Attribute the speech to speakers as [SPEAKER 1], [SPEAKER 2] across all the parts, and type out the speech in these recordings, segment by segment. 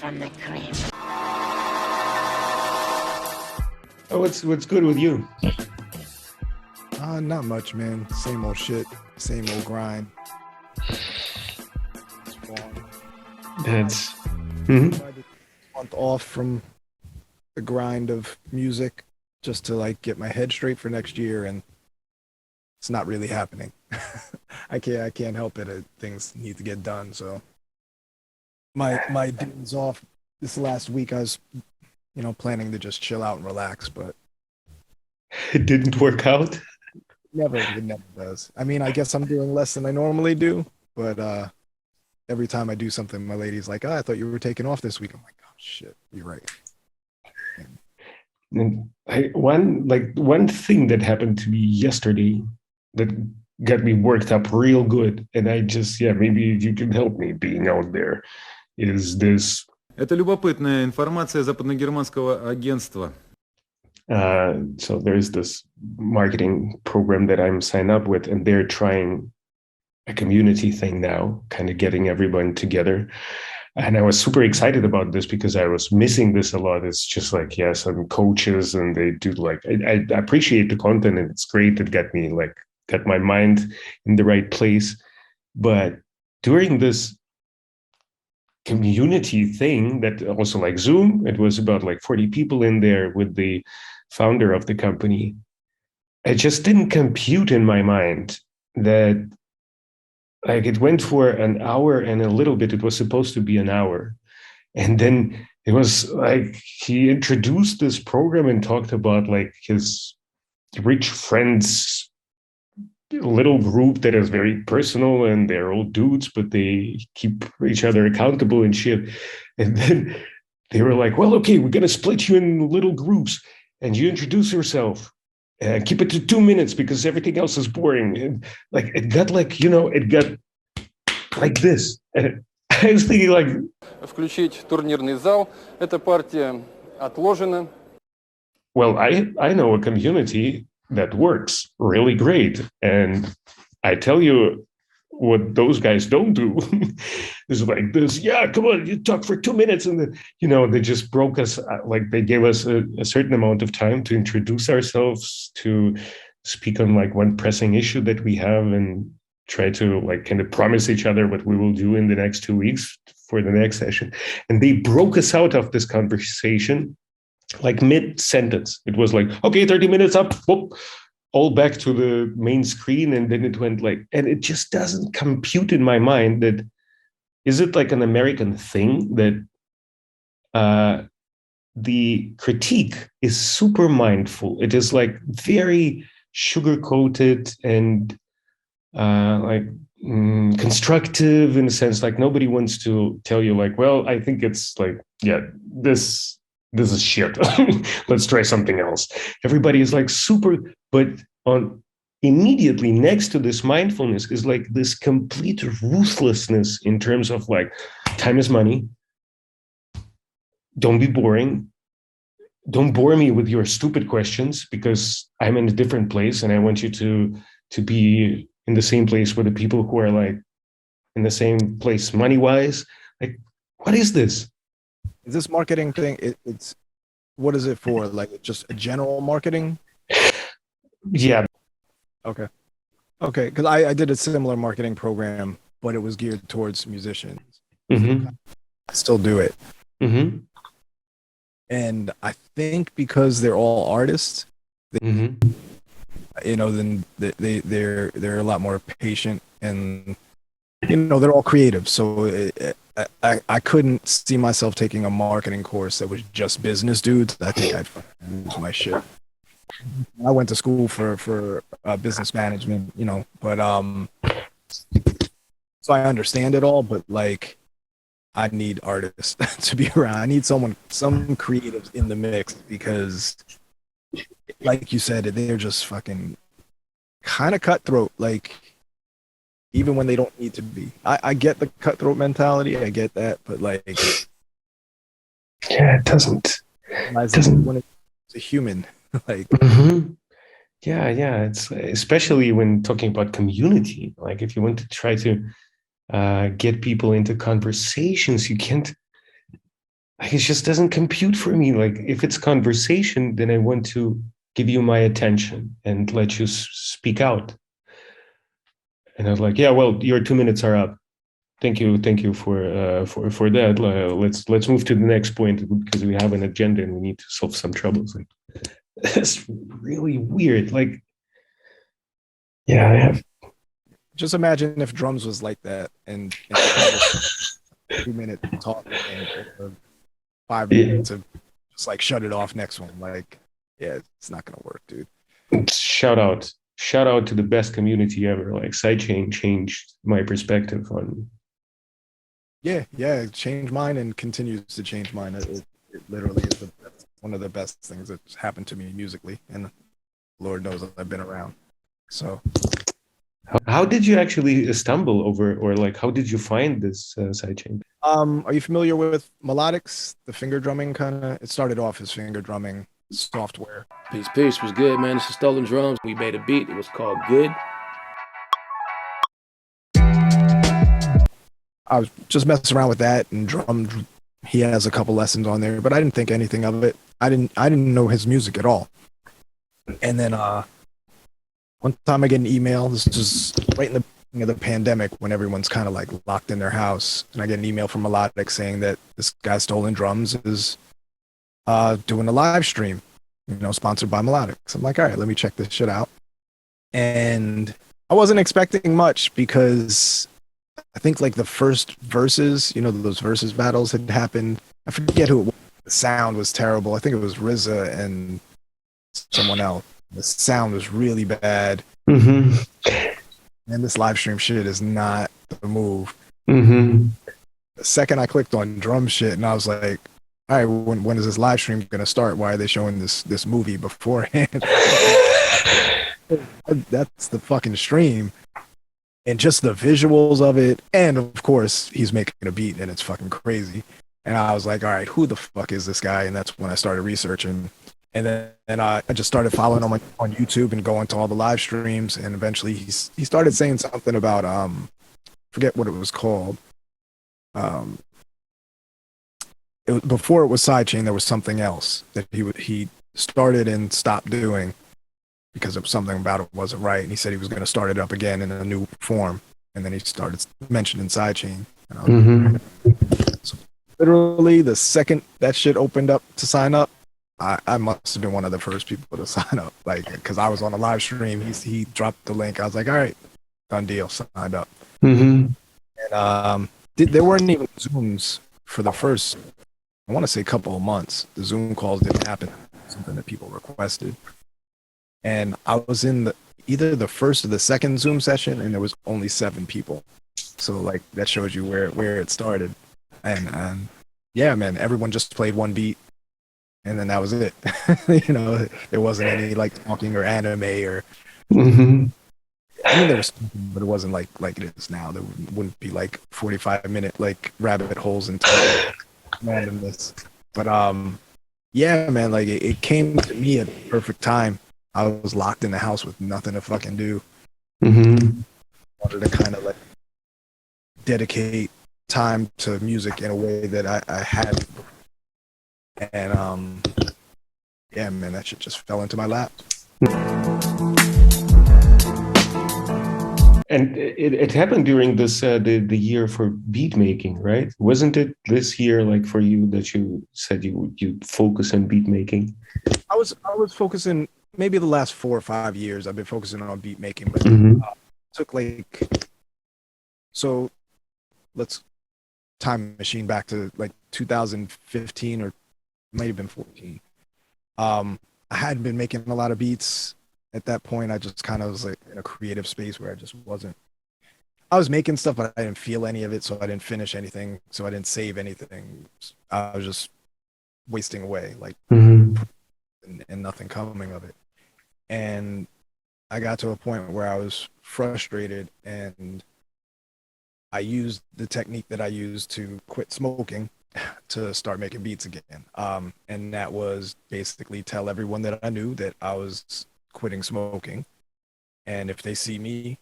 [SPEAKER 1] from the Cryp.
[SPEAKER 2] Oh, what's good with you?
[SPEAKER 3] Not much, man. Same old shit, same old grind.
[SPEAKER 2] That's
[SPEAKER 3] Month off from the grind of music, just to like get my head straight for next year, and it's not really happening. I can't help it. Things need to get done. So my days off this last week, I was, planning to just chill out and relax, but
[SPEAKER 2] it didn't work out.
[SPEAKER 3] it never does. I mean, I guess I'm doing less than I normally do, but every time I do something, my lady's like, "Oh, I thought you were taking off this week." I'm like, "Oh shit, you're right."
[SPEAKER 2] And one thing that happened to me yesterday that got me worked up real good, and I just maybe you can help me being out there, is this.
[SPEAKER 4] Это любопытная информация западногерманского агентства.
[SPEAKER 2] So there's this marketing program that I'm signed up with, and they're trying a community thing now, kind of getting everyone together. And I was super excited about this because I was missing this a lot. It's just like, some coaches, and they do I appreciate the content, and it's great. It got my mind in the right place. But during this community thing that also like Zoom, it was about 40 people in there with the founder of the company. It just didn't compute in my mind that it went for an hour and a little bit. It was supposed to be an hour. And then it was he introduced this program and talked about his rich friends little group that is very personal, and they're all dudes, but they keep each other accountable and shit. And then they were like, well, okay, we're going to split you in little groups, and you introduce yourself. Keep it to 2 minutes because everything else is boring. And it got it got like this. And I was thinking
[SPEAKER 5] Включить турнирный зал. Эта партия отложена.
[SPEAKER 2] Well, I know a community that works really great, and I tell you what those guys don't do is like this. Yeah, come on, you talk for 2 minutes, and then they just broke us. They gave us a certain amount of time to introduce ourselves, to speak on one pressing issue that we have, and try to kind of promise each other what we will do in the next 2 weeks for the next session. And they broke us out of this conversation mid-sentence. It was okay, 30 minutes up, whoop, all back to the main screen, and then it went and it just doesn't compute in my mind that, is it an American thing that the critique is super mindful? It is very sugar-coated and constructive, in a sense, nobody wants to tell you well, I think it's this is shit. Let's try something else. Everybody is super, but on immediately next to this mindfulness is this complete ruthlessness in terms of time is money. Don't be boring. Don't bore me with your stupid questions because I'm in a different place, and I want you to be in the same place with the people who are in the same place money-wise. What is this?
[SPEAKER 3] Is this marketing thing? It's what is it for? Just a general marketing?
[SPEAKER 2] Yeah.
[SPEAKER 3] Okay. Because I did a similar marketing program, but it was geared towards musicians.
[SPEAKER 2] Mm-hmm.
[SPEAKER 3] I still do it.
[SPEAKER 2] Mm-hmm.
[SPEAKER 3] And I think because they're all artists, then they're a lot more patient, and they're all creative. So I couldn't see myself taking a marketing course that was just business dudes. I think I'd lose my shit. I went to school for business management, but so I understand it all, but I need artists to be around. I need some creatives in the mix, because like you said, they're just fucking kind of cutthroat, even when they don't need to be. I get the cutthroat mentality, I get that, but
[SPEAKER 2] it doesn't
[SPEAKER 3] when it's a human.
[SPEAKER 2] It's especially when talking about community, if you want to try to get people into conversations, you can't it just doesn't compute for me. Like if it's conversation, then I want to give you my attention and let you speak out. And I was like, yeah, well, your 2 minutes are up. Thank you for that. Let's move to the next point because we have an agenda and we need to solve some troubles. Like, that's really weird. Like, yeah, I have.
[SPEAKER 3] Just imagine if drums was like that, and 2 minute talk and 5 minutes of just like shut it off next one. Like, yeah, it's not gonna work, dude.
[SPEAKER 2] Shout out to the best community ever. Like Sidechain changed my perspective on.
[SPEAKER 3] Yeah, it changed mine and continues to change mine. It literally is one of the best things that's happened to me musically, and Lord knows I've been around. So,
[SPEAKER 2] How did you actually stumble over, or like, how did you find this sidechain?
[SPEAKER 3] are you familiar with melodics, the finger drumming kind of? It started off as finger drumming software.
[SPEAKER 1] Peace, was good, man. This is Stolen Drums. We made a beat. It was called Good.
[SPEAKER 3] I was just messing around with that and drummed. He has a couple lessons on there, but I didn't think anything of it. I didn't know his music at all. And then one time I get an email. This is right in the beginning of the pandemic when everyone's kind of like locked in their house, and I get an email from Melodic saying that this guy Stolen Drums is doing a live stream, sponsored by Melodic. So I'm like, all right, let me check this shit out. And I wasn't expecting much because I think like the first verses, those verses battles had happened. I forget who it was. The sound was terrible. I think it was RZA and someone else. The sound was really bad.
[SPEAKER 2] Mm-hmm.
[SPEAKER 3] And this live stream shit is not the move.
[SPEAKER 2] Mm-hmm.
[SPEAKER 3] The second I clicked on drum shit and I was like, all right, when is this live stream going to start? Why are they showing this movie beforehand? That's the fucking stream. And just the visuals of it. And of course, he's making a beat and it's fucking crazy. And I was like, all right, who the fuck is this guy? And that's when I started researching. And then I just started following him on YouTube and going to all the live streams. And eventually he started saying something about, forget what it was called. Before it was Sidechain, there was something else that he started and stopped doing because of something about it wasn't right. And he said he was going to start it up again in a new form. And then he started mentioning Sidechain. So literally the second that shit opened up to sign up, I must have been one of the first people to sign up. Like, because I was on a live stream. He dropped the link. I was like, all right, done deal, signed up.
[SPEAKER 2] Mm-hmm.
[SPEAKER 3] And there weren't even Zooms for the first, I want to say, a couple of months. The Zoom calls didn't happen. Something that people requested. And I was in either the first or the second Zoom session, and there was only 7 people. So like that shows you where it started. And yeah, man, everyone just played one beat, and then that was it. There wasn't any like talking or anime or.
[SPEAKER 2] Mm-hmm.
[SPEAKER 3] I mean, there was something, but it wasn't like it is now. There wouldn't be like 45-minute like rabbit holes into randomness. But yeah, man, like it came to me at the perfect time. I was locked in the house with nothing to fucking do.
[SPEAKER 2] Mm-hmm.
[SPEAKER 3] Wanted to kind of like dedicate time to music in a way that I had. And yeah, man, that shit just fell into my lap.
[SPEAKER 2] And it happened during this the year for beat making, right? Wasn't it this year like for you that you said you focus on beat making?
[SPEAKER 3] I was focusing maybe the last 4 or 5 years. I've been focusing on beat making, but took like, so let's time machine back to like 2015 or it might have been 14. I hadn't been making a lot of beats at that point. I just kind of was like in a creative space where I just wasn't. I was making stuff, but I didn't feel any of it, so I didn't finish anything, so I didn't save anything. I was just wasting away, like, and nothing coming of it. And I got to a point where I was frustrated, and I used the technique that I used to quit smoking to start making beats again. And that was basically tell everyone that I knew that I was quitting smoking. And if they see me,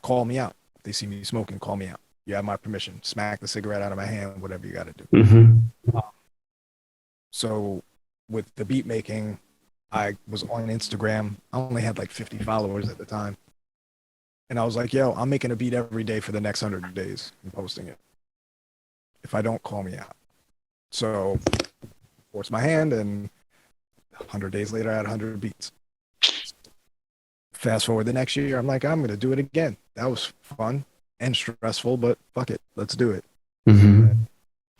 [SPEAKER 3] call me out. If they see me smoking, call me out. You have my permission. Smack the cigarette out of my hand, whatever you got to do. So with the beat making, I was on Instagram. I only had like 50 followers at the time. And I was like, yo, I'm making a beat every day for the next 100 days and posting it. If I don't, call me out. So forced my hand, and 100 days later, I had 100 beats. Fast forward the next year, I'm like, I'm going to do it again. That was fun and stressful, but fuck it. Let's do it.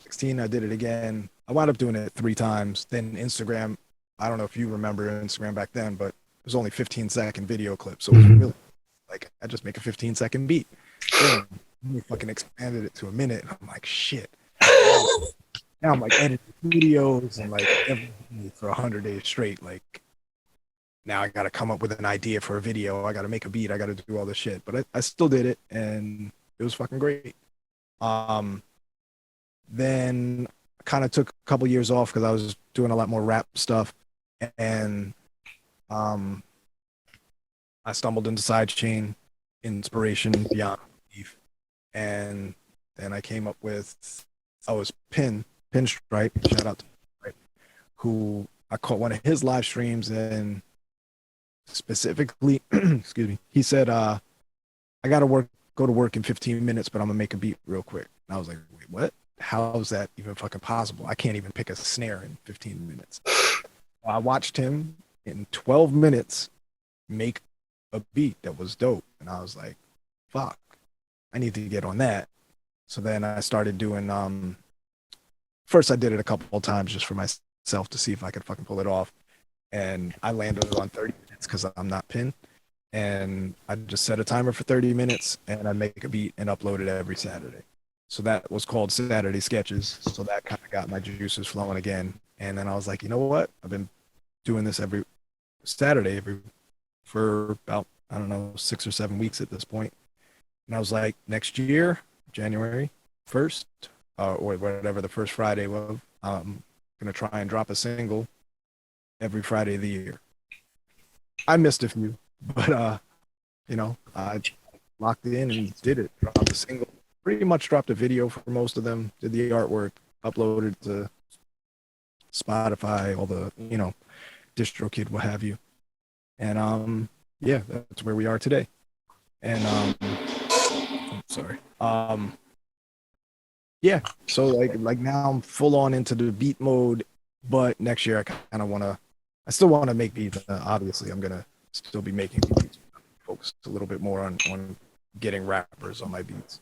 [SPEAKER 3] 16, I did it again. I wound up doing it 3 times. Then Instagram, I don't know if you remember Instagram back then, but it was only 15-second video clips. So it was really like, I just make a 15-second beat. Then we fucking expanded it to a minute. And I'm like, shit. Now I'm like editing videos and like everything for 100 days straight. Like, now I got to come up with an idea for a video. I got to make a beat. I got to do all this shit. But I still did it, and it was fucking great. Then I kind of took a couple years off because I was doing a lot more rap stuff. And I stumbled into Sidechain, inspiration beyond belief. And then I came up with, Pinstripe, shout out to Pinstripe, who I caught one of his live streams, and specifically, excuse me, he said, I gotta go to work in 15 minutes, but I'm gonna make a beat real quick. And I was like, wait, what? How is that even fucking possible? I can't even pick a snare in 15 minutes. I watched him in 12 minutes make a beat that was dope. And I was like, fuck, I need to get on that. So then I started doing, first I did it a couple of times just for myself to see if I could fucking pull it off. And I landed on 30 minutes because I'm not pinned. And I just set a timer for 30 minutes, and I make a beat and upload it every Saturday. So that was called Saturday Sketches. So that kind of got my juices flowing again. And then I was like, you know what? I've been doing this every Saturday for about, I don't know, 6 or 7 weeks at this point. And I was like, next year, January 1st, or whatever the first Friday was, I'm going to try and drop a single every Friday of the year. I missed a few, but, you know, I locked in and did it. Dropped a single, pretty much dropped a video for most of them, did the artwork, uploaded to Spotify, all the, you know, DistroKid, what have you. And, yeah, that's where we are today. And, sorry. Yeah, so like now I'm full on into the beat mode, but next year I kind of want to, I still want to make beats. Obviously, I'm gonna still be making beats. Focus a little bit more on getting rappers on my beats.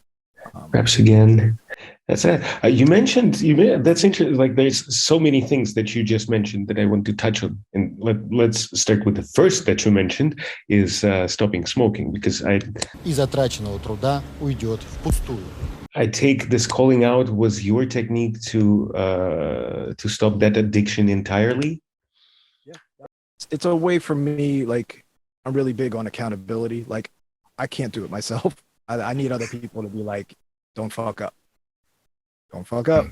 [SPEAKER 2] Perhaps again. That's it. You mentioned that's interesting. Like, there's so many things that you just mentioned that I want to touch on, and let's start with the first that you mentioned is stopping smoking, because
[SPEAKER 6] И затраченного труда уйдет впустую.
[SPEAKER 2] I take this calling out was your technique to stop that addiction entirely.
[SPEAKER 3] Yeah, it's a way for me. Like, I'm really big on accountability. Like, I can't do it myself. I need other people to be like, don't fuck up. Don't fuck up.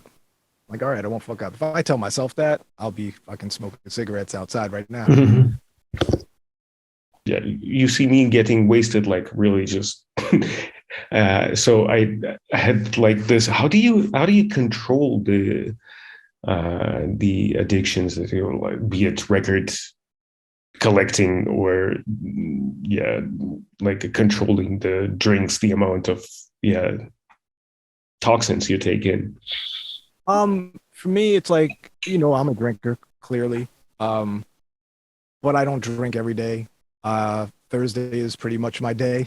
[SPEAKER 3] Like, all right, I won't fuck up. If I tell myself that, I'll be fucking smoking cigarettes outside right now.
[SPEAKER 2] Yeah, you see me getting wasted, like, really just. So I had like this. How do you control the addictions that you like, be it record collecting or like controlling the drinks, the amount of toxins you take in?
[SPEAKER 3] For me, it's like, you know, I'm a drinker, clearly, but I don't drink every day. Thursday is pretty much my day.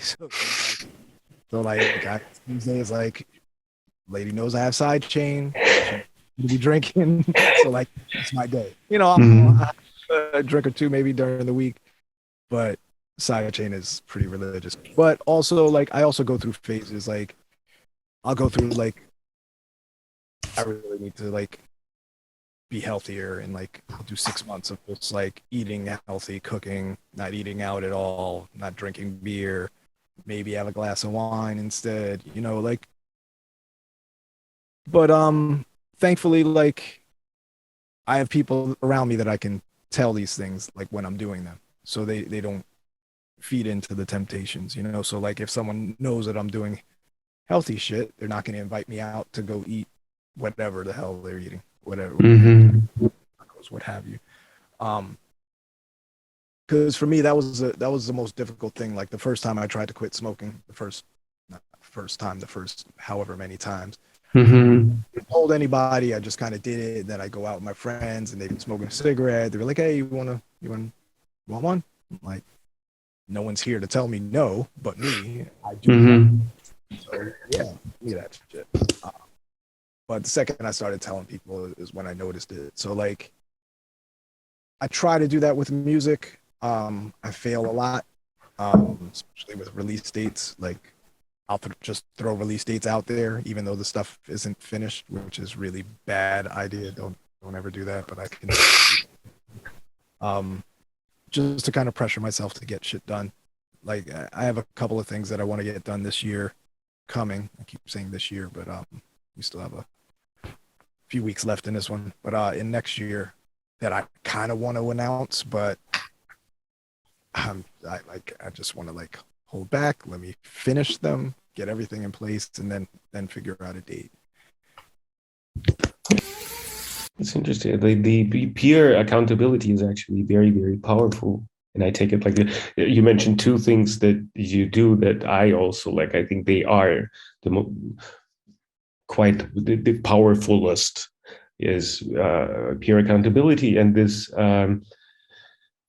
[SPEAKER 3] So like, Tuesday is like, lady knows I have Sidechain, to be drinking. So like, it's my day. You know, I'm a drink or two maybe during the week, but Sidechain is pretty religious. But also, like, I also go through phases. Like, I'll go through like, I really need to like be healthier, and like I'll do 6 months of just like eating healthy, cooking, not eating out at all, not drinking beer, maybe have a glass of wine instead, you know, like. But thankfully, like, I have people around me that I can tell these things like when I'm doing them, so they don't feed into the temptations, you know. So like, if someone knows that I'm doing healthy shit, they're not going to invite me out to go eat whatever the hell they're eating, whatever. videos, what have you. Because for me, that was the most difficult thing. Like the first time I tried to quit smoking, the first however many times, I told anybody, I just kind of did it. Then I go out with my friends and they've been smoking a cigarette. They were like, "Hey, you want one?" I'm like, no one's here to tell me no, but me. I do. So, yeah, me that shit. But the second I started telling people is when I noticed it. So like, I try to do that with music. I fail a lot, especially with release dates. Like, I'll just throw release dates out there, even though the stuff isn't finished, which is really bad idea. Don't ever do that. But I can, just to kind of pressure myself to get shit done. Like, I have a couple of things that I want to get done this year coming. I keep saying this year, but we still have a few weeks left in this one. But in next year that I kind of want to announce, but I just want to like hold back. Let me finish them, get everything in place, and then figure out a date.
[SPEAKER 2] It's interesting. The peer accountability is actually very, very powerful. And I take it like you mentioned two things that you do that I also like. I think they are quite the powerfulest is peer accountability and this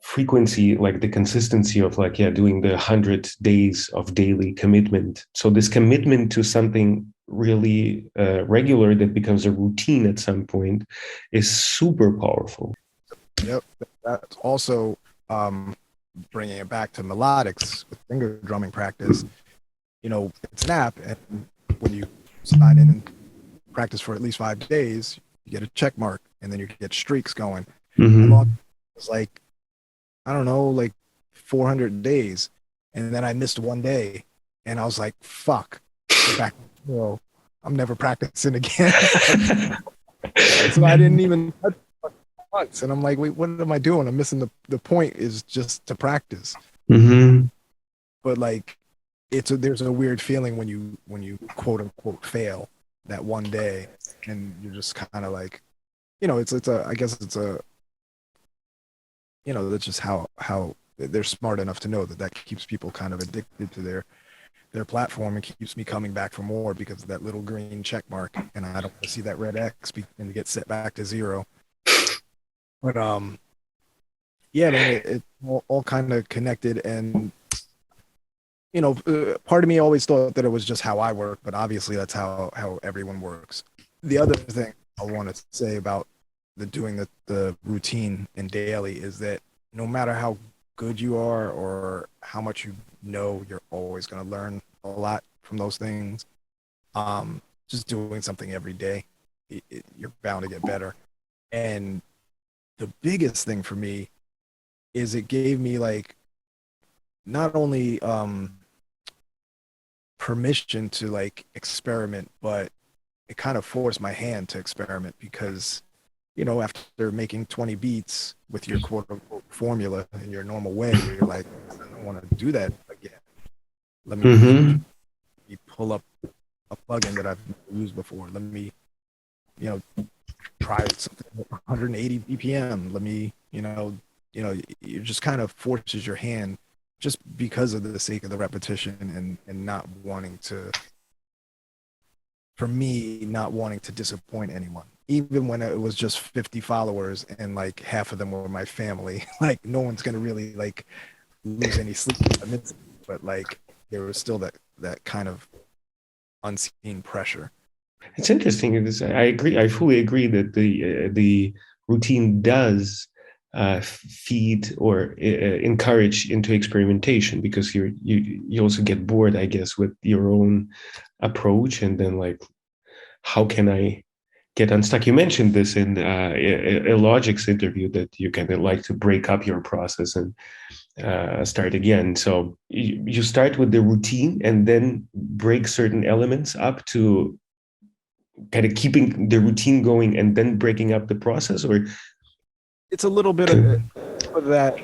[SPEAKER 2] frequency, like the consistency of like, doing the 100 days of daily commitment. So this commitment to something really regular that becomes a routine at some point is super powerful.
[SPEAKER 3] Yep. That's also bringing it back to melodics with finger drumming practice. You know, it's an app, and when you sign in and practice for at least 5 days, you get a check mark, and then you get streaks going. It's like, I don't know, like 400 days, and then I missed one day, and I was like, "Fuck, get back, well, I'm never practicing again." So I didn't even touch once, and I'm like, "Wait, what am I doing? I'm missing the point is just to practice." But like, there's a weird feeling when you quote unquote fail that one day, and you're just kind of like, you know, I guess it's a, you know, that's just how they're smart enough to know that keeps people kind of addicted to their platform and keeps me coming back for more because of that little green check mark, and I don't want to see that red X and get set back to 0. But yeah, man, it's all kind of connected, and you know, part of me always thought that it was just how I work, but obviously that's how everyone works. The other thing I want to say about doing the routine and daily is that no matter how good you are or how much you know, you're always going to learn a lot from those things. Just doing something every day, you're bound to get better. And the biggest thing for me is it gave me like not only permission to like experiment, but it kind of forced my hand to experiment because, you know, after making 20 beats with your quote unquote formula in your normal way, you're like, I don't want to do that again. Let me pull up a plugin that I've never used before. Let me, you know, try something at 180 BPM. Let me, you know, it just kind of forces your hand just because of the sake of the repetition and not wanting to, for me, not wanting to disappoint anyone. Even when it was just 50 followers and like half of them were my family, like no one's going to really like lose any sleep. But like there was still that kind of unseen pressure.
[SPEAKER 2] It's interesting. I agree. I fully agree that the routine does feed or encourage into experimentation because you also get bored, I guess, with your own approach, and then like, how can I get unstuck? You mentioned this in a Logic's interview that you kind of like to break up your process and start again. So you start with the routine and then break certain elements up to kind of keeping the routine going and then breaking up the process, or
[SPEAKER 3] it's a little bit of that.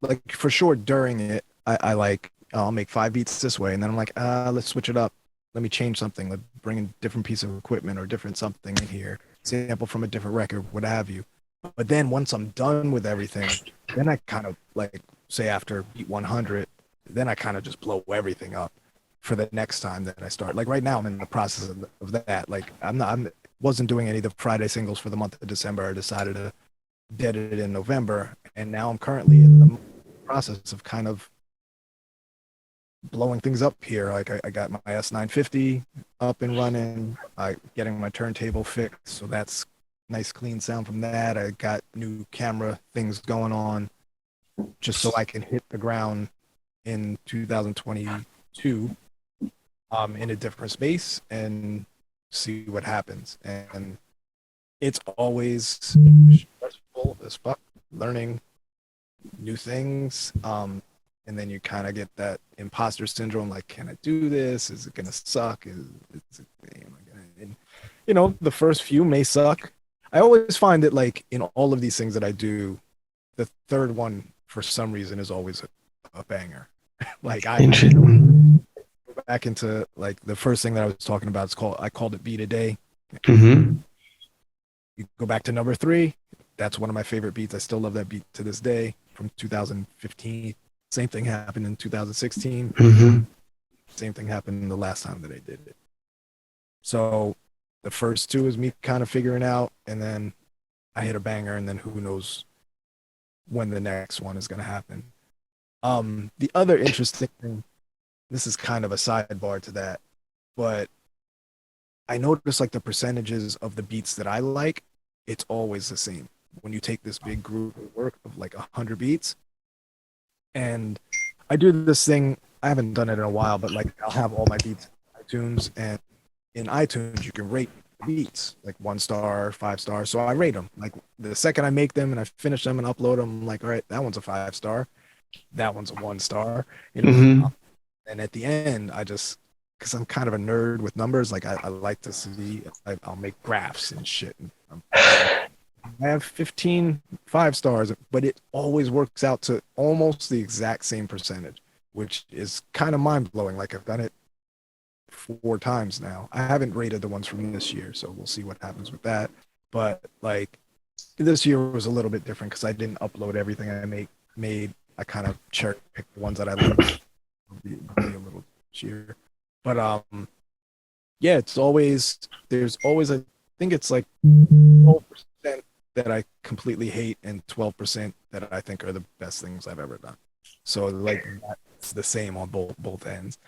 [SPEAKER 3] Like for sure during it, I like, I'll make 5 beats this way, and then I'm like, let's switch it up. Let me change something. Let's bring a different piece of equipment or different something in here. Sample from a different record, what have you. But then once I'm done with everything, then I kind of like say after beat 100, then I kind of just blow everything up for the next time that I start. Like right now, I'm in the process of that. Like I wasn't doing any of the Friday singles for the month of December. I decided to did it in November, and now I'm currently in the process of kind of blowing things up here. Like I got my S950 up and running, getting my turntable fixed, so that's nice clean sound from that. I got new camera things going on just so I can hit the ground in 2022 in a different space and see what happens. And it's always stressful as fuck learning new things. And then you kind of get that imposter syndrome, like, can I do this? Is it gonna suck? And, you know, the first few may suck. I always find that like in all of these things that I do, the third one for some reason is always a banger. Like I go back into like the first thing that I was talking about. I called it Beat a Day.
[SPEAKER 2] Mm-hmm.
[SPEAKER 3] You go back to number 3. That's one of my favorite beats. I still love that beat to this day from 2015. Same thing happened in 2016.
[SPEAKER 2] Mm-hmm.
[SPEAKER 3] Same thing happened the last time that I did it. So the first 2 is me kind of figuring out, and then I hit a banger, and then who knows when the next one is going to happen. The other interesting thing, this is kind of a sidebar to that, but I noticed like the percentages of the beats that I like, it's always the same. When you take this big group of work of like 100 beats, and I do this thing, I haven't done it in a while, but like I'll have all my beats in iTunes, and in iTunes you can rate beats like 1 star, 5 stars. So I rate them. Like the second I make them and I finish them and upload them, I'm like, all right, that one's a 5 star, that one's a 1 star, you know.
[SPEAKER 2] Mm-hmm.
[SPEAKER 3] And at the end, I just, because I'm kind of a nerd with numbers, like I like to see, I'll make graphs and shit. I have 15 5 stars, but it always works out to almost the exact same percentage, which is kind of mind blowing. Like I've done it 4 times now. I haven't rated the ones from this year, so we'll see what happens with that. But like this year was a little bit different because I didn't upload everything I made. I kind of cherry picked the ones that I liked. Be a little cheer, but yeah, there's always I think it's like 12% that I completely hate and 12% that I think are the best things I've ever done. So like that's the same on both ends.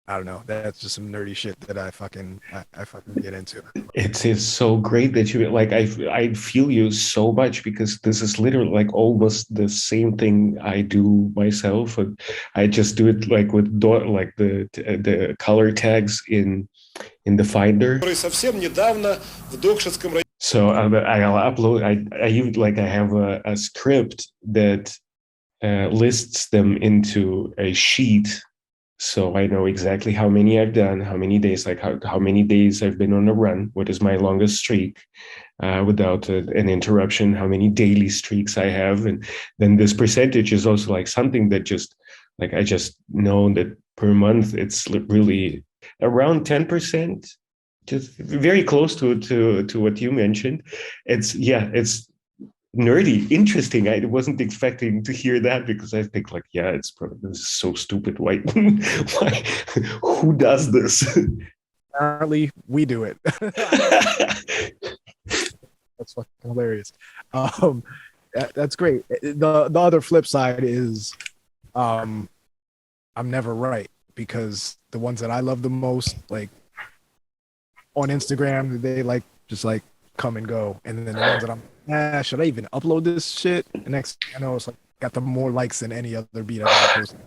[SPEAKER 3] I don't know. That's just some nerdy shit that I fucking get into.
[SPEAKER 2] It's so great that you like. I feel you so much because this is literally like almost the same thing I do myself. And I just do it like with like the color tags in the Finder. So I'll upload. I use like I have a script that lists them into a sheet. So I know exactly how many I've done, how many days, like how many days I've been on a run, what is my longest streak without an interruption, how many daily streaks I have. And then this percentage is also like something that just like I just know that per month it's really around 10%, just very close to what you mentioned. It's nerdy, interesting. I wasn't expecting to hear that because I think like, yeah, it's probably this is so stupid. Why? Who does this?
[SPEAKER 3] Apparently, we do it. That's fucking hilarious. That's great. The other flip side is, I'm never right because the ones that I love the most, like on Instagram, they like just like come and go, and then the ones that I'm, should I even upload this shit? The next thing I know, it's like got the more likes than any other beat I've ever posted,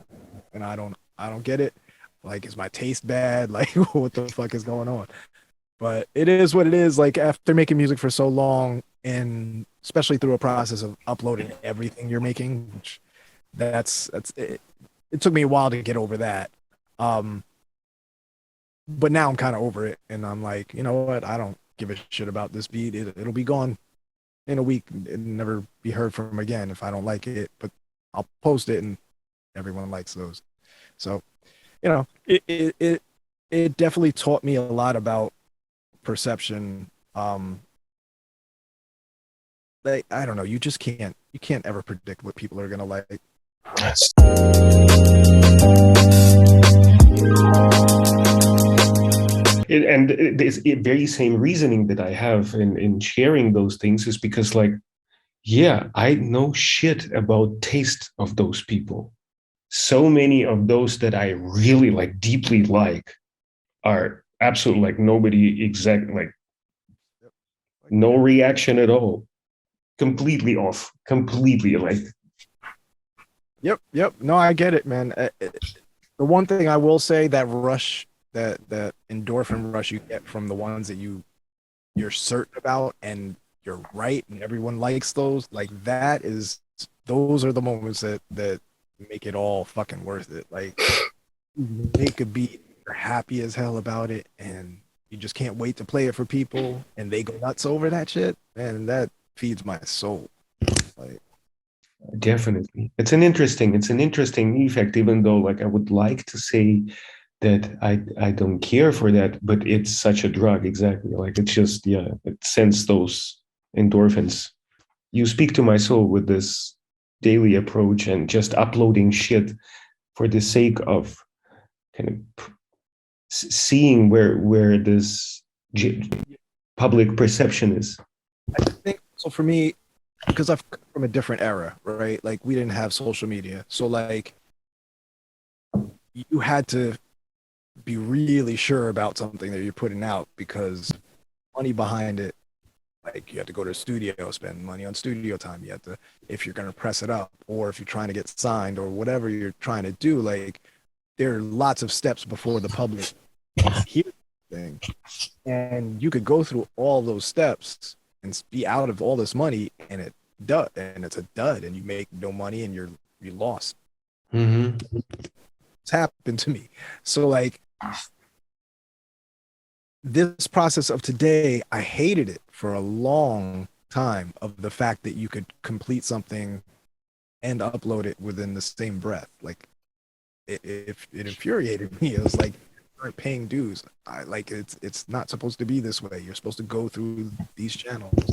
[SPEAKER 3] and I don't get it. Like, is my taste bad? Like, what the fuck is going on? But it is what it is. Like after making music for so long, and especially through a process of uploading everything you're making, which that's it. It took me a while to get over that. But now I'm kind of over it, and I'm like, you know what? I don't give a shit about this beat. It'll be gone in a week and never be heard from again if I don't like it. But I'll post it, and everyone likes those. So, you know, it definitely taught me a lot about perception. like, I don't know, you can't ever predict what people are gonna like.
[SPEAKER 2] And this very same reasoning that I have in sharing those things is because, like, yeah, I know shit about taste of those people. So many of those that I really like, deeply like, are absolutely like nobody exact, like no reaction at all, completely off, completely like.
[SPEAKER 3] Yep. No, I get it, man. The one thing I will say, that rush, that endorphin rush you get from the ones that you're certain about and you're right and everyone likes those, like those are the moments that make it all fucking worth it. Like, you make a beat, you're happy as hell about it, and you just can't wait to play it for people, and they go nuts over that shit, and that feeds my soul. Like,
[SPEAKER 2] Definitely. It's an interesting effect, even though, like, I would like to say that I don't care for that, but it's such a drug, exactly. Like, it's just, yeah, it sends those endorphins. You speak to my soul with this daily approach and just uploading shit for the sake of kind of seeing where this public perception is.
[SPEAKER 3] I think so for me, because I've come from a different era, right? Like, we didn't have social media, so like you had to be really sure about something that you're putting out, because money behind it, like, you have to go to the studio, spend money on studio time. You have to, if you're going to press it up, or if you're trying to get signed, or whatever you're trying to do, like, there are lots of steps before the public hears the thing. And you could go through all those steps and be out of all this money, and it's a dud, and you make no money, and you lost.
[SPEAKER 2] Mm-hmm.
[SPEAKER 3] It's happened to me. So, like, this process of today, I hated it for a long time, of the fact that you could complete something and upload it within the same breath. Like, it infuriated me. It was like, you aren't paying dues. It's not supposed to be this way. You're supposed to go through these channels,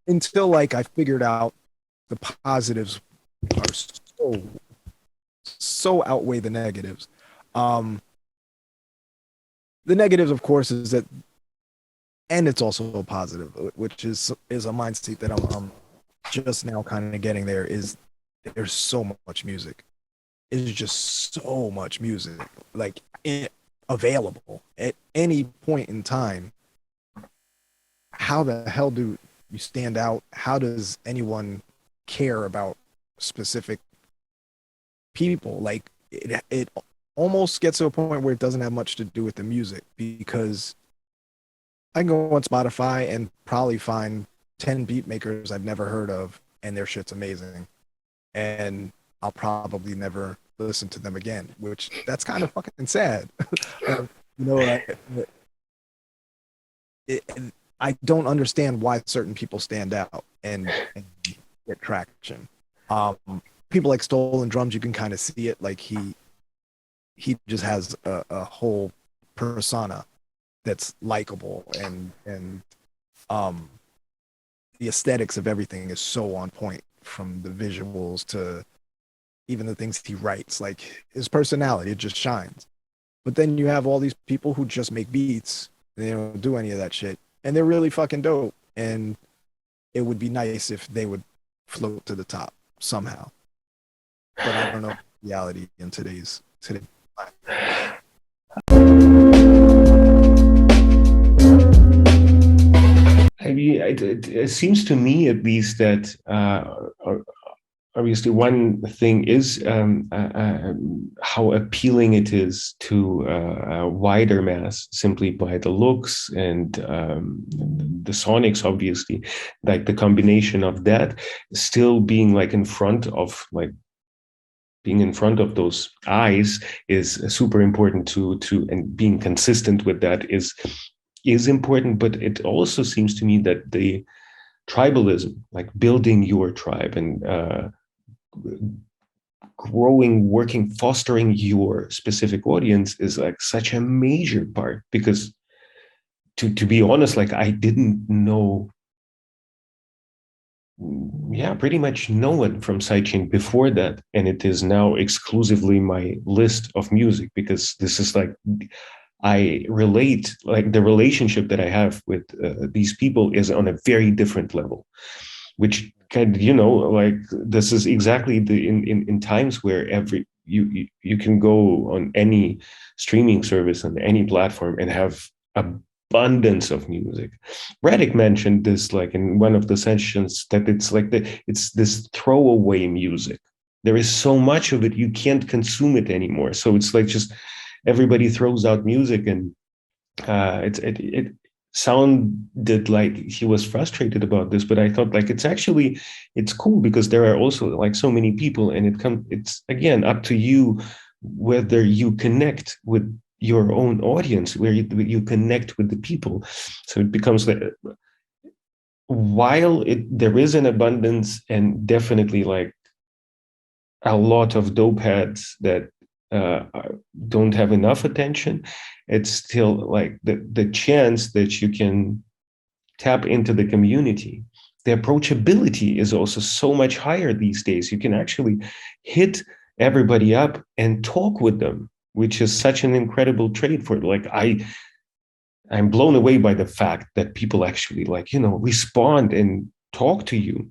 [SPEAKER 3] until, like, I figured out the positives are so outweigh the negatives. The negatives, of course, is that, and it's also a positive, which is a mindset that I'm just now kind of getting there, is there's so much music. It's just so much music, like, available at any point in time. How the hell do you stand out? How does anyone care about specific people? Like, it almost gets to a point where it doesn't have much to do with the music, because I can go on Spotify and probably find 10 beat makers I've never heard of, and their shit's amazing, and I'll probably never listen to them again, which, that's kind of fucking sad. You know, I don't understand why certain people stand out and get traction. People like Stolen Drums, you can kind of see it. Like, he just has a whole persona that's likable, and the aesthetics of everything is so on point, from the visuals to even the things he writes. Like, his personality, it just shines. But then you have all these people who just make beats, and they don't do any of that shit, and they're really fucking dope, and it would be nice if they would float to the top somehow. But I don't know reality in today's
[SPEAKER 2] I mean, it seems to me, at least, that obviously one thing is how appealing it is to a wider mass, simply by the looks and the sonics, obviously. Like, the combination of that still being, like, in front of, like, being in front of those eyes is super important to and being consistent with that is important. But it also seems to me that the tribalism, like building your tribe and growing, working, fostering your specific audience, is like such a major part. Because to be honest, like, I didn't know yeah, pretty much no one from Sidechain before that, and it is now exclusively my list of music, because this is like, I relate, like the relationship that I have with these people is on a very different level, which kind of, like this is exactly the in times where you can go on any streaming service on any platform and have abundance of music. Redick mentioned this like in one of the sessions, that it's like it's this throwaway music. There is so much of it, you can't consume it anymore. So it's like just everybody throws out music, and it sounded like he was frustrated about this, but I thought like it's cool, because there are also like so many people, and it's again up to you whether you connect with your own audience, where you connect with the people. So it becomes like, while there is an abundance and definitely like a lot of dope heads that uh, don't have enough attention, it's still like the chance that you can tap into the community. The approachability is also so much higher these days. You can actually hit everybody up and talk with them, which is such an incredible trait for it. Like I'm blown away by the fact that people actually like, respond and talk to you.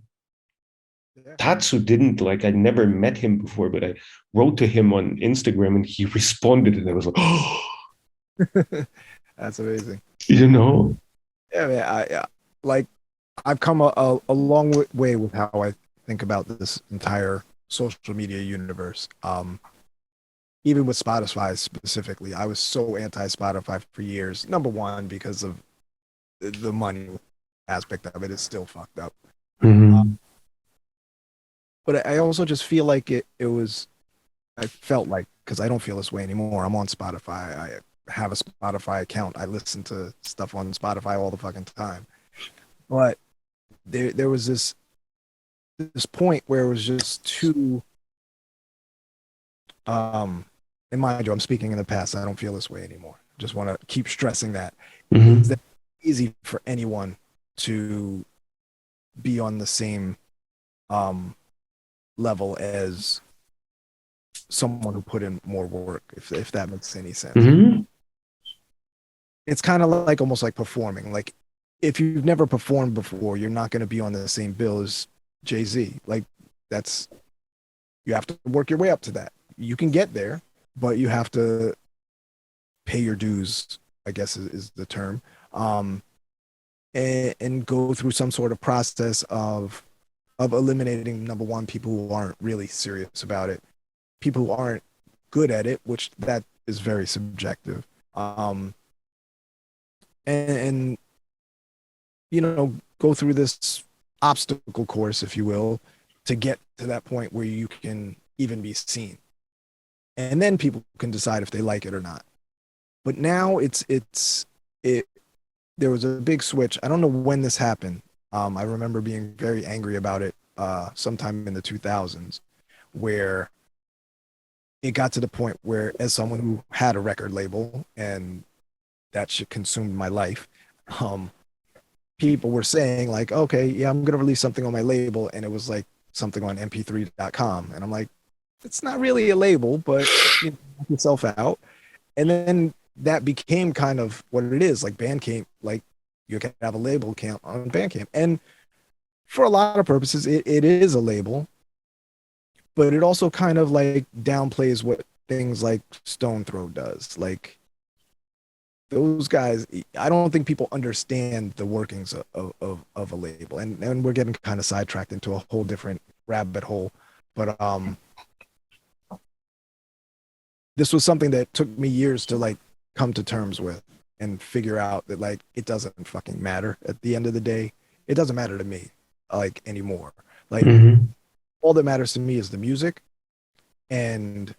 [SPEAKER 3] Yeah.
[SPEAKER 2] Tatsu didn't, like, I never met him before, but I wrote to him on Instagram and he responded, and I was like, oh,
[SPEAKER 3] That's amazing.
[SPEAKER 2] you know?
[SPEAKER 3] Yeah, man. Like I've come a long way with how I think about this entire social media universe. Even with Spotify specifically, I was so anti-Spotify for years. Number one, because of the money aspect of it is still fucked up.
[SPEAKER 2] Mhm.
[SPEAKER 3] But I also just feel like I felt like, because I don't feel this way anymore. I'm on Spotify. I have a Spotify account. I listen to stuff on Spotify all the fucking time. But there was this point where it was just too, and mind you, I'm speaking in the past. I don't feel this way anymore. Just want to keep stressing that. Is that easy for anyone to be on the same level as someone who put in more work, if that makes any sense.
[SPEAKER 2] Mhm.
[SPEAKER 3] It's kind of like almost like performing. Like if you've never performed before, you're not going to be on the same bill as Jay-Z. Like that's, you have to work your way up to that. You can get there, but you have to pay your dues, I guess is the term. And go through some sort of process of eliminating, number one, people who aren't really serious about it, people who aren't good at it, which that is very subjective. And go through this obstacle course, if you will, to get to that point where you can even be seen. And then people can decide if they like it or not. But now it there was a big switch. I don't know when this happened. I remember being very angry about it sometime in the 2000s, where it got to the point where, as someone who had a record label and that shit consumed my life, people were saying like, okay, yeah, I'm gonna release something on my label, and it was like something on mp3.com, and I'm like, it's not really a label, but knock yourself out. And then that became kind of what it is, like Bandcamp. Like you can have a label account on Bandcamp, and for a lot of purposes, it is a label, but it also kind of like downplays what things like Stone Throw does. Like those guys, I don't think people understand the workings of a label, and we're getting kind of sidetracked into a whole different rabbit hole. But this was something that took me years to like come to terms with and figure out that like it doesn't fucking matter at the end of the day. It doesn't matter to me like anymore. Like all that matters to me is the music, and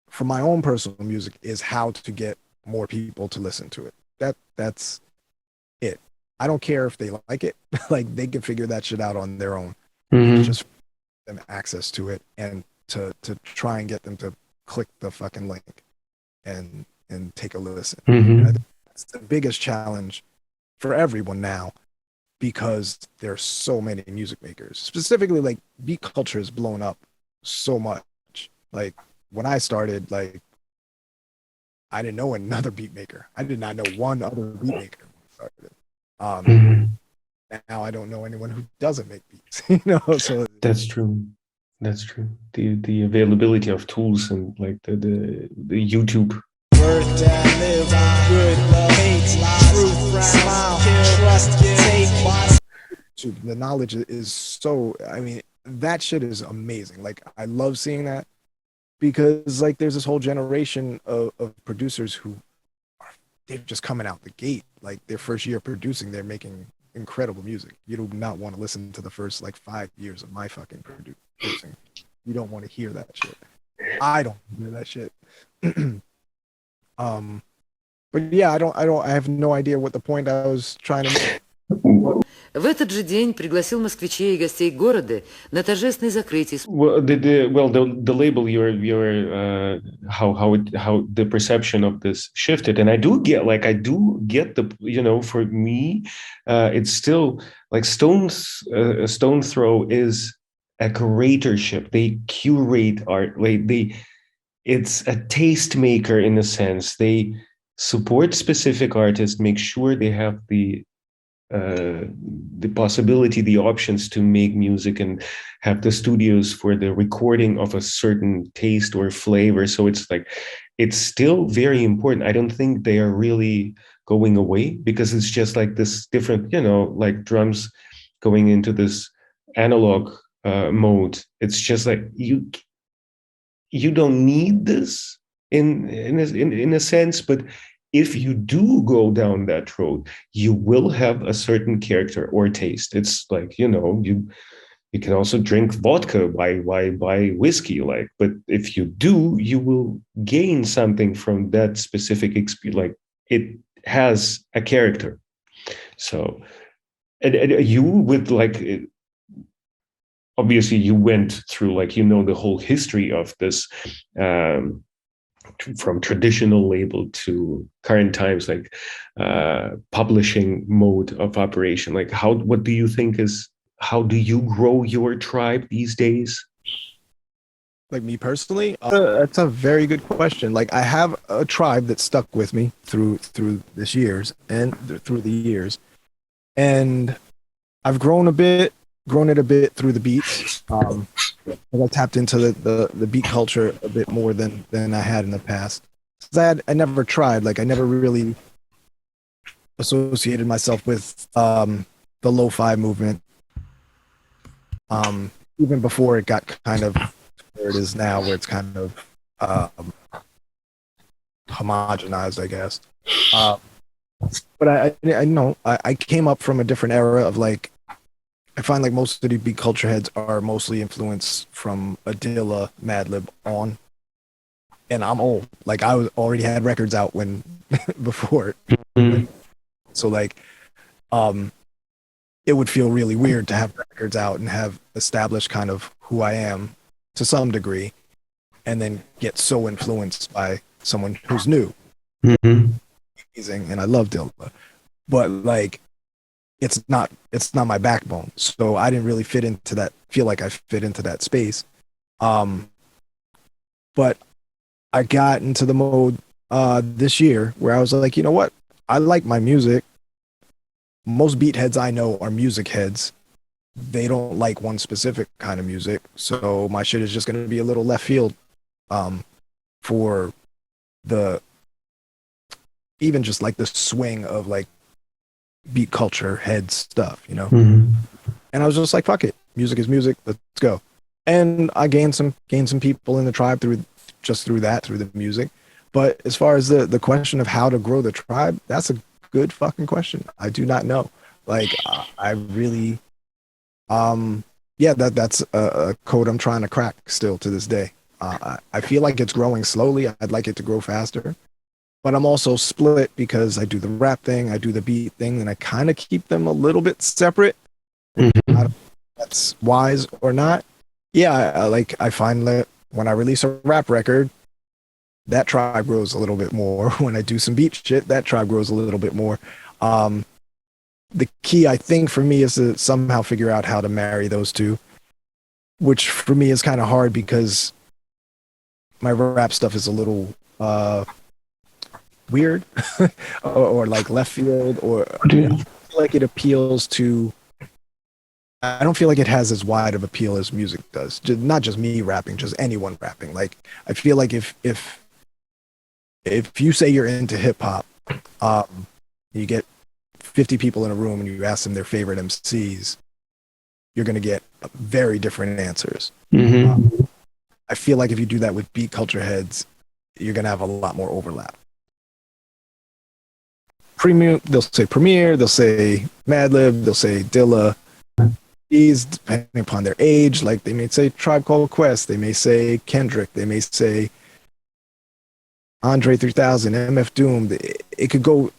[SPEAKER 3] for my own personal music is how to get more people to listen to it. That's it. I don't care if they like it. Like they can figure that shit out on their own. It's just them access to it, and to try and get them to click the fucking link and take a listen. And I think that's the biggest challenge for everyone now, because there's so many music makers. Specifically, like beat culture has blown up so much. Like when I started, like I didn't know another beat maker. I did not know one other beat maker when I started. Now I don't know anyone who doesn't make beats. You know, so
[SPEAKER 2] That's true. That's true. The availability of tools and like the YouTube.
[SPEAKER 3] The knowledge is so, I mean, that shit is amazing. Like I love seeing that because like there's this whole generation of producers who are, they're just coming out the gate. Like their first year producing, they're making incredible music. You do not want to listen to the first like 5 years of my fucking producing. You don't want to hear that shit. I don't hear that shit. But yeah, I have no idea what the point I was trying to make.
[SPEAKER 7] В этот же день пригласил москвичей и гостей города на торжественное закрытие.
[SPEAKER 2] Well, the label, how the perception of this shifted, and I do get the, you know, for me, it's still like a stone throw is a curatorship. They curate art, like it's a tastemaker in a sense. They support specific artists, make sure they have the possibility, the options to make music and have the studios for the recording of a certain taste or flavor. So it's like, it's still very important. I don't think they are really going away because it's just like this different, you know, like drums going into this analog mode. It's just like you don't need this in a sense, but if you do go down that road, you will have a certain character or taste. It's like, you know, you can also drink vodka by whiskey, like, but if you do, you will gain something from that specific experience. Like it has a character. So, and you with like, obviously you went through like, you know, the whole history of this, from traditional label to current times, like publishing mode of operation. Like what do you think is, how do you grow your tribe these days?
[SPEAKER 3] Like me personally, that's a very good question. Like I have a tribe that stuck with me through this years and through the years, and I've grown it a bit through the beats. I tapped into the beat culture a bit more than I had in the past. I never tried, like I never really associated myself with the lo-fi movement. Even before it got kind of where it is now, where it's kind of homogenized, I guess. But I know I came up from a different era of like, I find like most of the beat culture heads are mostly influenced from Adilla, Madlib on, and I'm old. Like I already had records out when before, so like, it would feel really weird to have records out and have established kind of who I am to some degree, and then get so influenced by someone who's new. Amazing, and I love Dilla, but like, it's not my backbone. So I didn't really feel like I fit into that space. But I got into the mode this year where I was like, you know what? I like my music. Most beat heads I know are music heads. They don't like one specific kind of music. So my shit is just going to be a little left field for even just like the swing of like beat culture head stuff, you know. And I was just like, fuck it, music is music, let's go. And I gained some people in the tribe through the music. But as far as the question of how to grow the tribe, that's a good fucking question. I do not know. Like I really that's a code I'm trying to crack still to this day. I feel like it's growing slowly. I'd like it to grow faster. But I'm also split because I do the rap thing, I do the beat thing, and I kind of keep them a little bit separate. I don't know if that's wise or not. Yeah, I find that when I release a rap record, that tribe grows a little bit more. When I do some beat shit, that tribe grows a little bit more. the key, I think, for me is to somehow figure out how to marry those two, which for me is kind of hard because my rap stuff is a little weird or like left field, or I feel like it appeals to. I don't feel like it has as wide of appeal as music does. Not just me rapping, just anyone rapping. Like I feel like if you say you're into hip hop, you get 50 people in a room and you ask them their favorite MCs, you're going to get very different answers. I feel like if you do that with beat culture heads, you're going to have a lot more overlap. Premium, they'll say Premier, they'll say Madlib, they'll say Dilla. These, depending upon their age, like they may say Tribe Called Quest, they may say Kendrick, they may say Andre 3000, MF Doom. It could go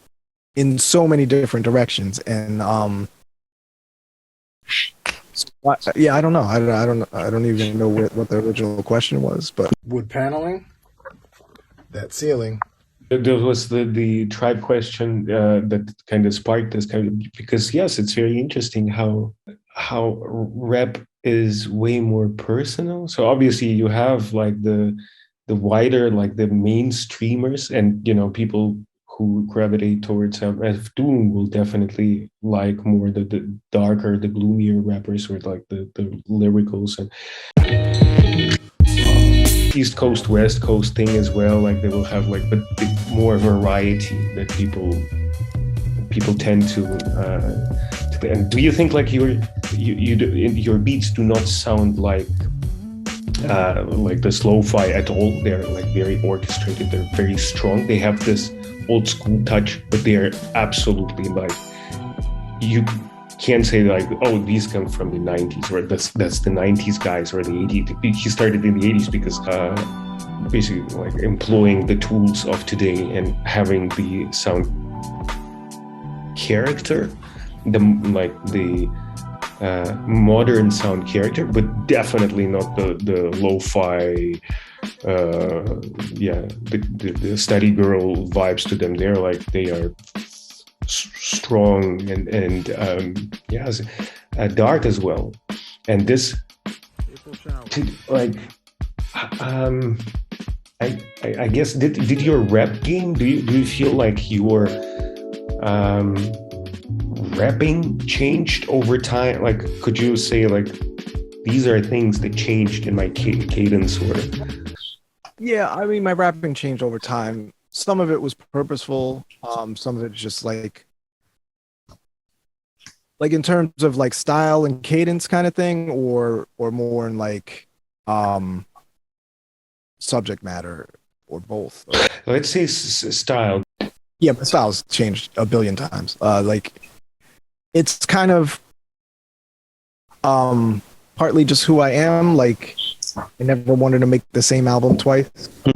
[SPEAKER 3] in so many different directions, and yeah, I don't know. I don't even know what the original question was, but wood paneling, that ceiling.
[SPEAKER 2] There was the tribe question that kind of sparked this kind of, because yes, it's very interesting how rap is way more personal. So obviously you have like the wider, like the mainstreamers, and you know, people who gravitate towards MF Doom will definitely like more the darker, the gloomier rappers with like the lyricals, and East Coast, West Coast thing as well. Like they will have like but more variety that people tend to. And do you think like your beats do not sound like the slow-fi at all? They're like very orchestrated. They're very strong. They have this old school touch, but they're absolutely like, you can't say like, oh, these come from the 90s, or that's the 90s guys, or the 80s. He started in the 80s because basically like employing the tools of today and having the sound character, the modern sound character, but definitely not the lo-fi, the study girl vibes to them. They're like, they are strong and dark as well. And this, like, I guess did your rap game? Do you feel like your rapping changed over time? Like, could you say like these are things that changed in my cadence, or?
[SPEAKER 3] Yeah, I mean, my rapping changed over time. Some of it was purposeful. Some of it's just like in terms of like style and cadence kind of thing, or more in like subject matter, or both.
[SPEAKER 2] Let's say style.
[SPEAKER 3] Yeah, my style's changed a billion times. Like it's kind of partly just who I am. Like I never wanted to make the same album twice.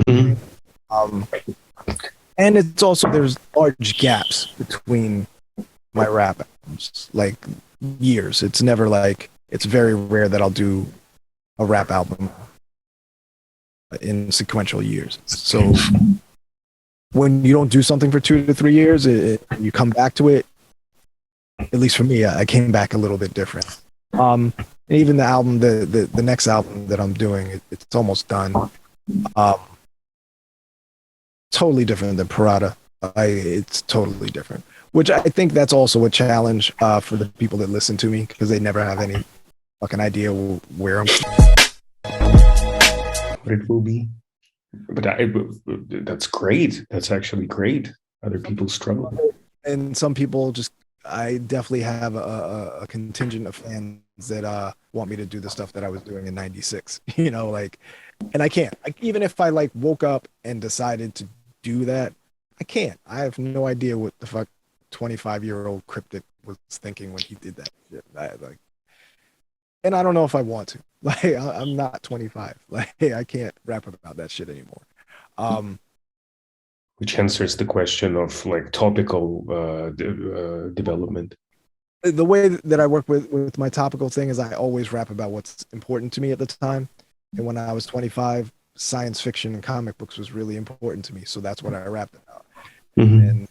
[SPEAKER 2] Mm-hmm.
[SPEAKER 3] And it's also, there's large gaps between my rap albums, like years. It's never like, it's very rare that I'll do a rap album in sequential years. So when you don't do something for 2 to 3 years, you come back to it. At least for me, I came back a little bit different. And even the album, the next album that I'm doing, it's almost done. Totally different than Parada. It's totally different. Which I think that's also a challenge for the people that listen to me, because they never have any fucking idea where I'm.
[SPEAKER 2] What it will be. But that's great. That's actually great. Other people struggle.
[SPEAKER 3] And some people just, I definitely have a contingent of fans that want me to do the stuff that I was doing in '96. You know, like, and I can't. Even if I like woke up and decided to do that, I can't. I have no idea what the fuck 25-year-old Cryptic was thinking when he did that shit. And I don't know if I want to. Like, I'm not 25. Like, I can't rap about that shit anymore.
[SPEAKER 2] Which answers the question of like topical development.
[SPEAKER 3] The way that I work with my topical thing is I always rap about what's important to me at the time. And when I was 25, science fiction and comic books was really important to me. So that's what I rapped about.
[SPEAKER 2] Mm-hmm.
[SPEAKER 3] And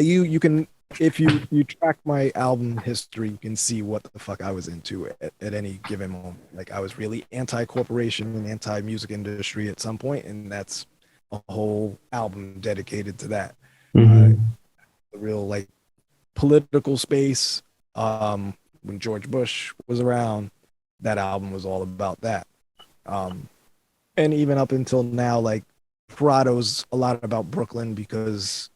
[SPEAKER 3] you can if you track my album history, you can see what the fuck I was into at any given moment. Like I was really anti-corporation and anti-music industry at some point, and that's a whole album dedicated to that. The real like political space. When George Bush was around, that album was all about that. And even up until now, like Prado's a lot about Brooklyn because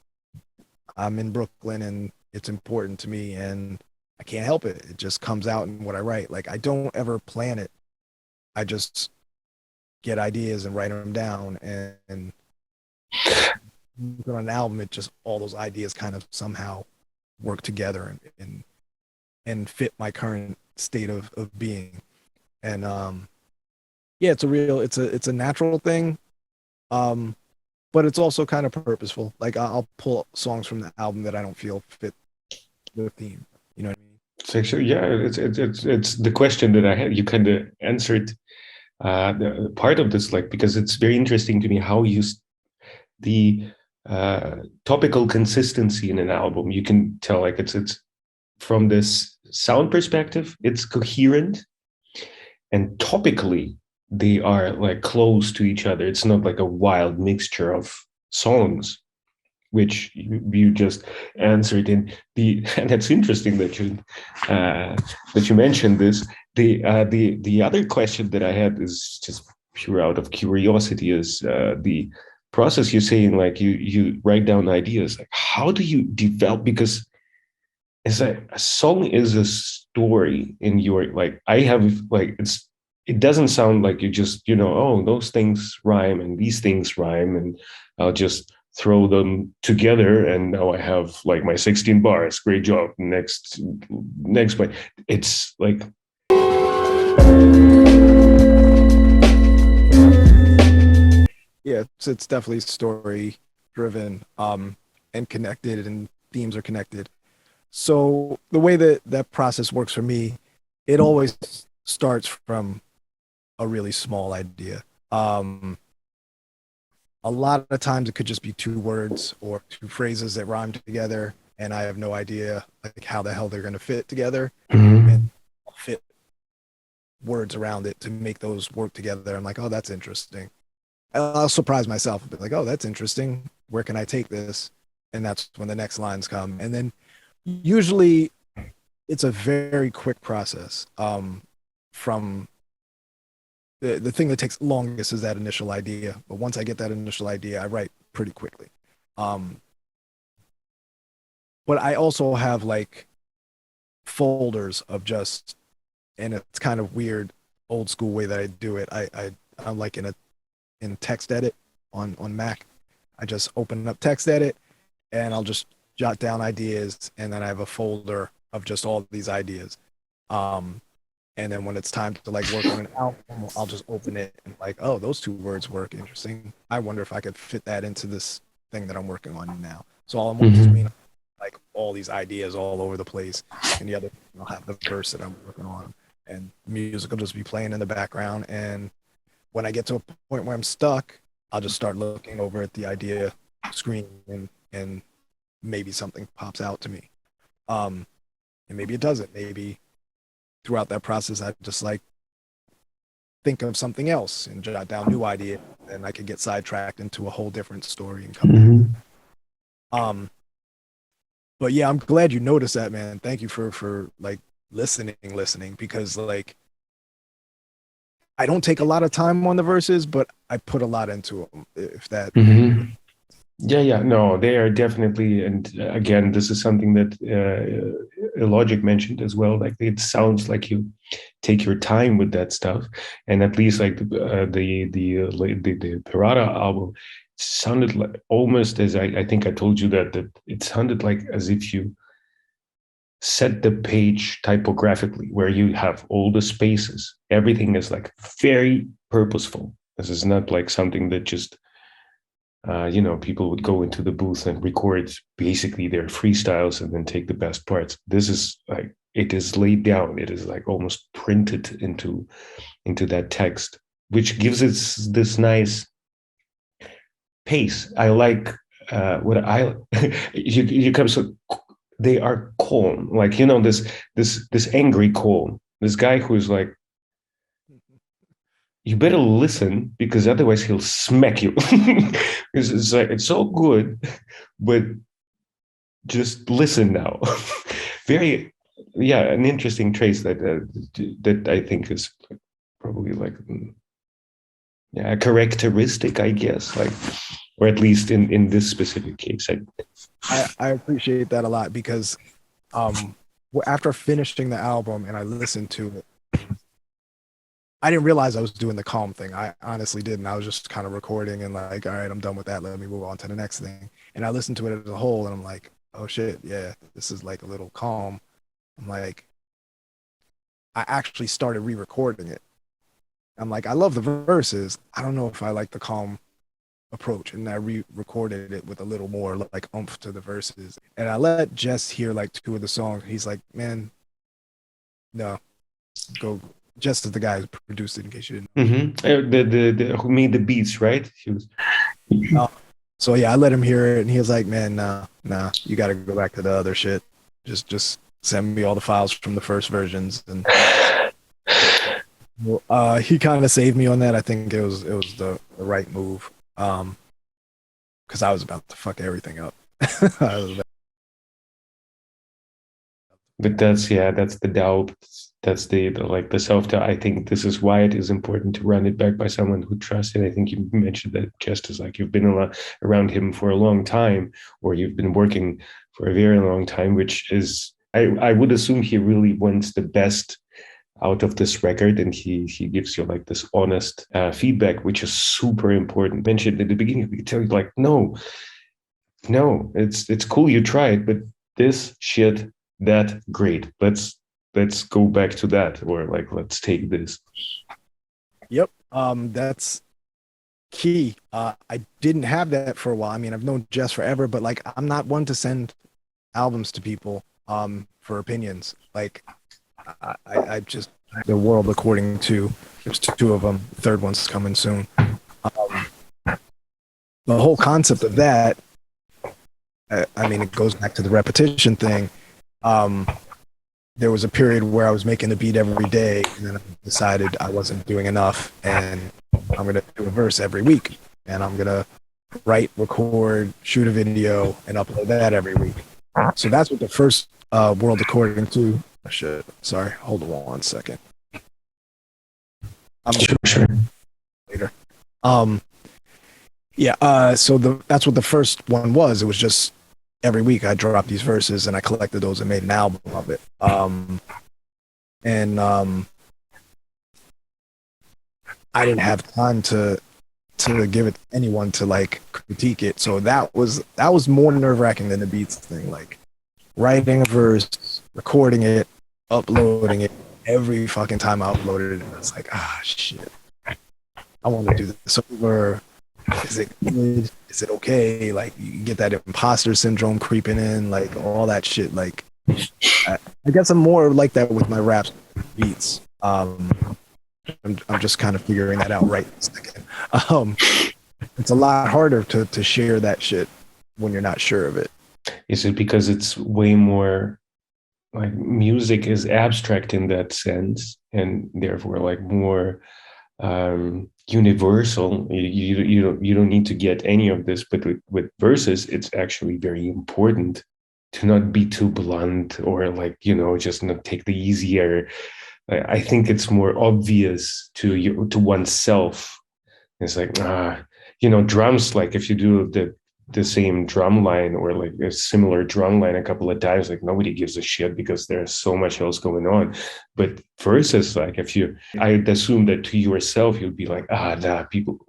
[SPEAKER 3] I'm in Brooklyn and it's important to me and I can't help it. It just comes out in what I write. Like I don't ever plan it. I just get ideas and write them down and on an album, it just all those ideas kind of somehow work together and fit my current state of being. And yeah, it's a natural thing. But it's also kind of purposeful. Like I'll pull songs from the album that I don't feel fit the theme. You know what I mean?
[SPEAKER 2] It's actually, yeah, it's the question that I had. You kind of answered the part of this, like, because it's very interesting to me how you the topical consistency in an album. You can tell, like, it's from this sound perspective, it's coherent, and topically they are like close to each other. It's not like a wild mixture of songs, which you just answered in the. And that's interesting that you mentioned this. The other question that I had is just pure out of curiosity is the process. You're saying like you write down ideas. Like how do you develop? Because it's a song is a story in your, like I have, like it doesn't sound like you just, oh, those things rhyme and these things rhyme and I'll just throw them together and now I have like my 16 bars. Great job. Next point. It's like
[SPEAKER 3] yeah, it's definitely story driven and connected, and themes are connected. So the way that process works for me, it always starts from a really small idea. A lot of times it could just be two words or two phrases that rhyme together, and I have no idea like how the hell they're going to fit together, and I'll fit words around it to make those work together. I'm like, oh, that's interesting. I'll surprise myself, be like, oh, that's interesting. Where can I take this? And that's when the next lines come. And then usually it's a very quick process. From the thing that takes longest is that initial idea. But once I get that initial idea, I write pretty quickly. But I also have like folders of just, and it's kind of weird, old school way that I do it. I'm like in text edit on Mac. I just open up text edit and I'll just jot down ideas, and then I have a folder of just all these ideas. And then when it's time to like work on an album, I'll just open it and like, oh, those two words work interesting. I wonder if I could fit that into this thing that I'm working on now. So all I'm doing, like all these ideas all over the place, and the other I'll have the verse that I'm working on, and music will just be playing in the background. And when I get to a point where I'm stuck, I'll just start looking over at the idea screen and maybe something pops out to me. And maybe it doesn't. Maybe throughout that process, I just like think of something else and jot down new idea, and I could get sidetracked into a whole different story and come back. But yeah, I'm glad you noticed that, man. Thank you for like listening, because like I don't take a lot of time on the verses, but I put a lot into them. If that.
[SPEAKER 2] Yeah, no, they are definitely, and again, this is something that Logic mentioned as well. Like it sounds like you take your time with that stuff, and at least like the Pirata album sounded like almost as I think I told you that it sounded like as if you set the page typographically, where you have all the spaces. Everything is like very purposeful. This is not like something that just people would go into the booth and record basically their freestyles and then take the best parts. This is like, it is laid down. It is like almost printed into that text, which gives it this nice pace. I like you come so they are calm. Like, you know, this angry calm. This guy who's like, you better listen because otherwise he'll smack you. It's like, it's so good, but just listen now. Very, yeah, an interesting trace that that I think is probably like, yeah, a characteristic, I guess, like, or at least in this specific case.
[SPEAKER 3] I appreciate that a lot because after finishing the album and I listened to it, I didn't realize I was doing the calm thing. I honestly didn't. I was just kind of recording and like, all right, I'm done with that. Let me move on to the next thing. And I listened to it as a whole and I'm like, oh shit, yeah, this is like a little calm. I'm like, I actually started re-recording it. I'm like, I love the verses. I don't know if I like the calm approach. And I re-recorded it with a little more like oomph to the verses. And I let Jess hear like 2 of the songs. He's like, man, no, go. Jess is the guy who produced it, in case you didn't.
[SPEAKER 2] The who made the beats, right? He was.
[SPEAKER 3] So yeah, I let him hear it, and he was like, "Man, nah, you got to go back to the other shit. Just send me all the files from the first versions." And he kind of saved me on that. I think it was the right move, because I was about to fuck everything up.
[SPEAKER 2] But that's the doubt. That's the like the self-doubt. I think this is why it is important to run it back by someone who trusts it. I think you mentioned that just as like you've been around him for a long time, or you've been working for a very long time, which is I would assume he really wants the best out of this record, and he gives you like this honest feedback, which is super important. Mentioned at the beginning, we could tell you like, no, it's cool you tried, but this shit that great. Let's go back to that, or like let's take this.
[SPEAKER 3] Yep, that's key. I didn't have that for a while. I mean, I've known Jess forever, but like I'm not one to send albums to people for opinions. Like I just the world according to there's 2 of them. The third one's coming soon. The whole concept of that, I mean, it goes back to the repetition thing. There was a period where I was making a beat every day, and then I decided I wasn't doing enough, and I'm gonna do a verse every week, and I'm gonna write, record, shoot a video, and upload that every week. So that's what the first world according to. Oh, shit. Sorry. Hold on 1 second. I'm
[SPEAKER 2] sure.
[SPEAKER 3] Later. Yeah. So that's what the first one was. It was just every week I dropped these verses and I collected those and made an album of it. I didn't have time to give it to anyone to like critique it. So that was more nerve-wracking than the beats thing. Like writing a verse, recording it, uploading it. Every fucking time I uploaded it, it's like, shit. I want to do this over. Is it good? Is it okay? Like you get that imposter syndrome creeping in, like all that shit. Like I guess I'm more like that with my raps, beats. I'm just kind of figuring that out right this second. It's a lot harder to share that shit when you're not sure of it.
[SPEAKER 2] Is it because it's way more like music is abstract in that sense, and therefore like more universal? You don't need to get any of this, but with verses, it's actually very important to not be too blunt or like just not take the easier. I think it's more obvious to oneself. It's like drums. Like if you do the same drum line or like a similar drum line a couple of times, like nobody gives a shit because there's so much else going on. But versus like I'd assume that to yourself you'd be like, people,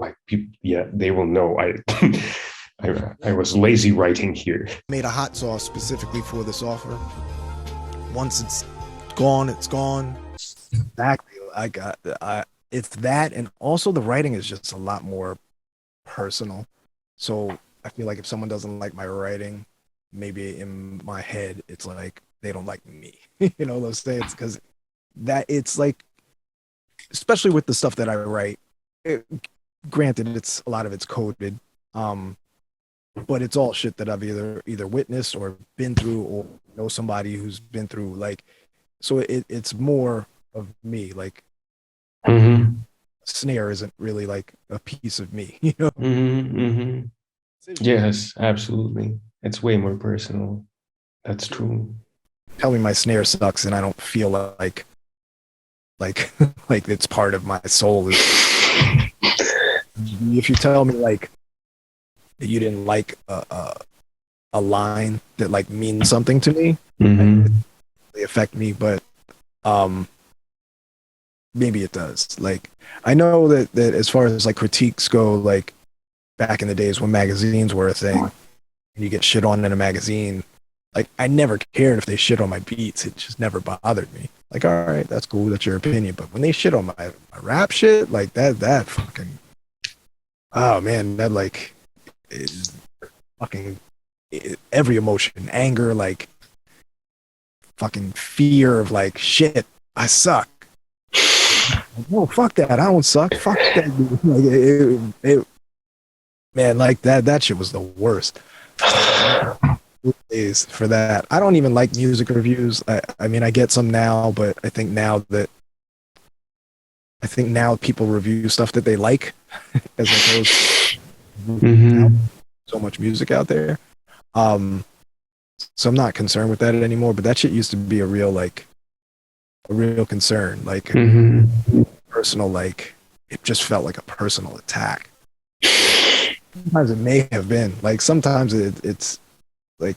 [SPEAKER 2] yeah, they will know I was lazy writing here.
[SPEAKER 8] Made a hot sauce specifically for this offer. Once it's gone, it's gone.
[SPEAKER 3] Exactly. It's that, and also the writing is just a lot more personal. So I feel like if someone doesn't like my writing, maybe in my head, it's like they don't like me. Those things, because that it's like, especially with the stuff that I write, granted, a lot of it's coded, but it's all shit that I've either witnessed or been through or know somebody who's been through like, so it's more of me. Like
[SPEAKER 2] Mm-hmm.
[SPEAKER 3] snare isn't really like a piece of me, you know?
[SPEAKER 2] Mm-hmm. Mm-hmm. Yes, absolutely. It's way more personal. That's true.
[SPEAKER 3] Tell me my snare sucks and I don't feel like like it's part of my soul. If you tell me like that you didn't like a line that like means something to me,
[SPEAKER 2] Mm-hmm.
[SPEAKER 3] they affect me, but maybe it does. Like I know that as far as like critiques go, like back in the days when magazines were a thing, and you get shit on in a magazine, like I never cared if they shit on my beats. It just never bothered me. Like, all right, that's cool, that's your opinion. But when they shit on my rap shit, like that fucking, oh man, that like is fucking every emotion, anger, like fucking fear of like shit, I suck. No, fuck that. I don't suck. Fuck that. Like, man, like that shit was the worst. Days for that. I don't even like music reviews. I mean, I get some now, but I think now people review stuff that they like as opposed to
[SPEAKER 2] Mm-hmm.
[SPEAKER 3] so much music out there. So I'm not concerned with that anymore, but that shit used to be a real concern. Like
[SPEAKER 2] Mm-hmm.
[SPEAKER 3] personal, like it just felt like a personal attack. Sometimes it may have been like sometimes it's like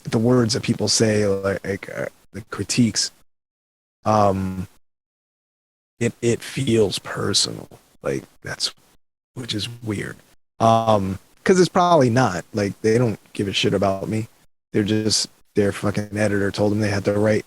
[SPEAKER 3] the words that people say, like the critiques. It feels personal, like that's which is weird. Because it's probably not like they don't give a shit about me. They're just their fucking editor told them they had to write